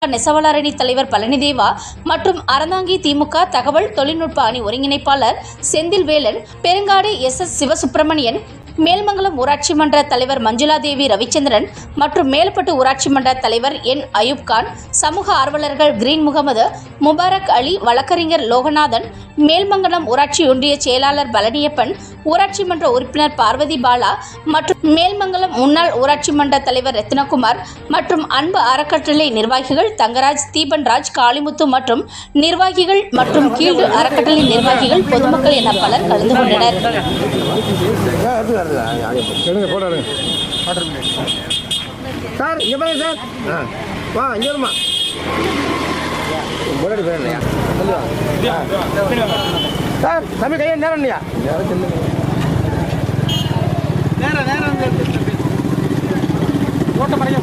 நெசவாளரணி தலைவர் பழனிதேவா மற்றும் அறந்தாங்கி திமுக தகவல் தொழில்நுட்ப அணி ஒருங்கிணைப்பாளர் செந்தில்வேலன், பெருங்காடு எஸ். சிவசுப்பிரமணியன், மேல்மங்கலம் ஊராட்சி மன்ற தலைவர் மஞ்சுளாதேவி ரவிச்சந்திரன் மற்றும் மேல்பட்டு ஊராட்சி மன்ற தலைவர் என். அயூப்கான், சமூக ஆர்வலர்கள் கிரீன் முகமது, முபாரக் அலி, வழக்கறிஞர் லோகநாதன், மேல்மங்கலம் ஊராட்சி ஒன்றிய செயலாளர் பழனியப்பன், ஊராட்சி மன்ற உறுப்பினர் பார்வதி பாலா மற்றும் மேல்மங்கலம் முன்னாள் ஊராட்சி மன்ற தலைவர் ரத்னகுமார் மற்றும் அன்பு அறக்கட்டளை நிர்வாகிகள் தங்கராஜ், தீபன்ராஜ், காளிமுத்து மற்றும் நிர்வாகிகள் மற்றும் கீழ் அறக்கட்டளை நிர்வாகிகள், பொதுமக்கள் என பலர் கலந்து கொண்டனர். சார் இங்கே பாருங்க சார். வா இங்கே வருமா முன்னாடி போயிடலையா சார்? தம்பி கையை நேரம் இல்லையா? நேரம் ஓட்ட மறைய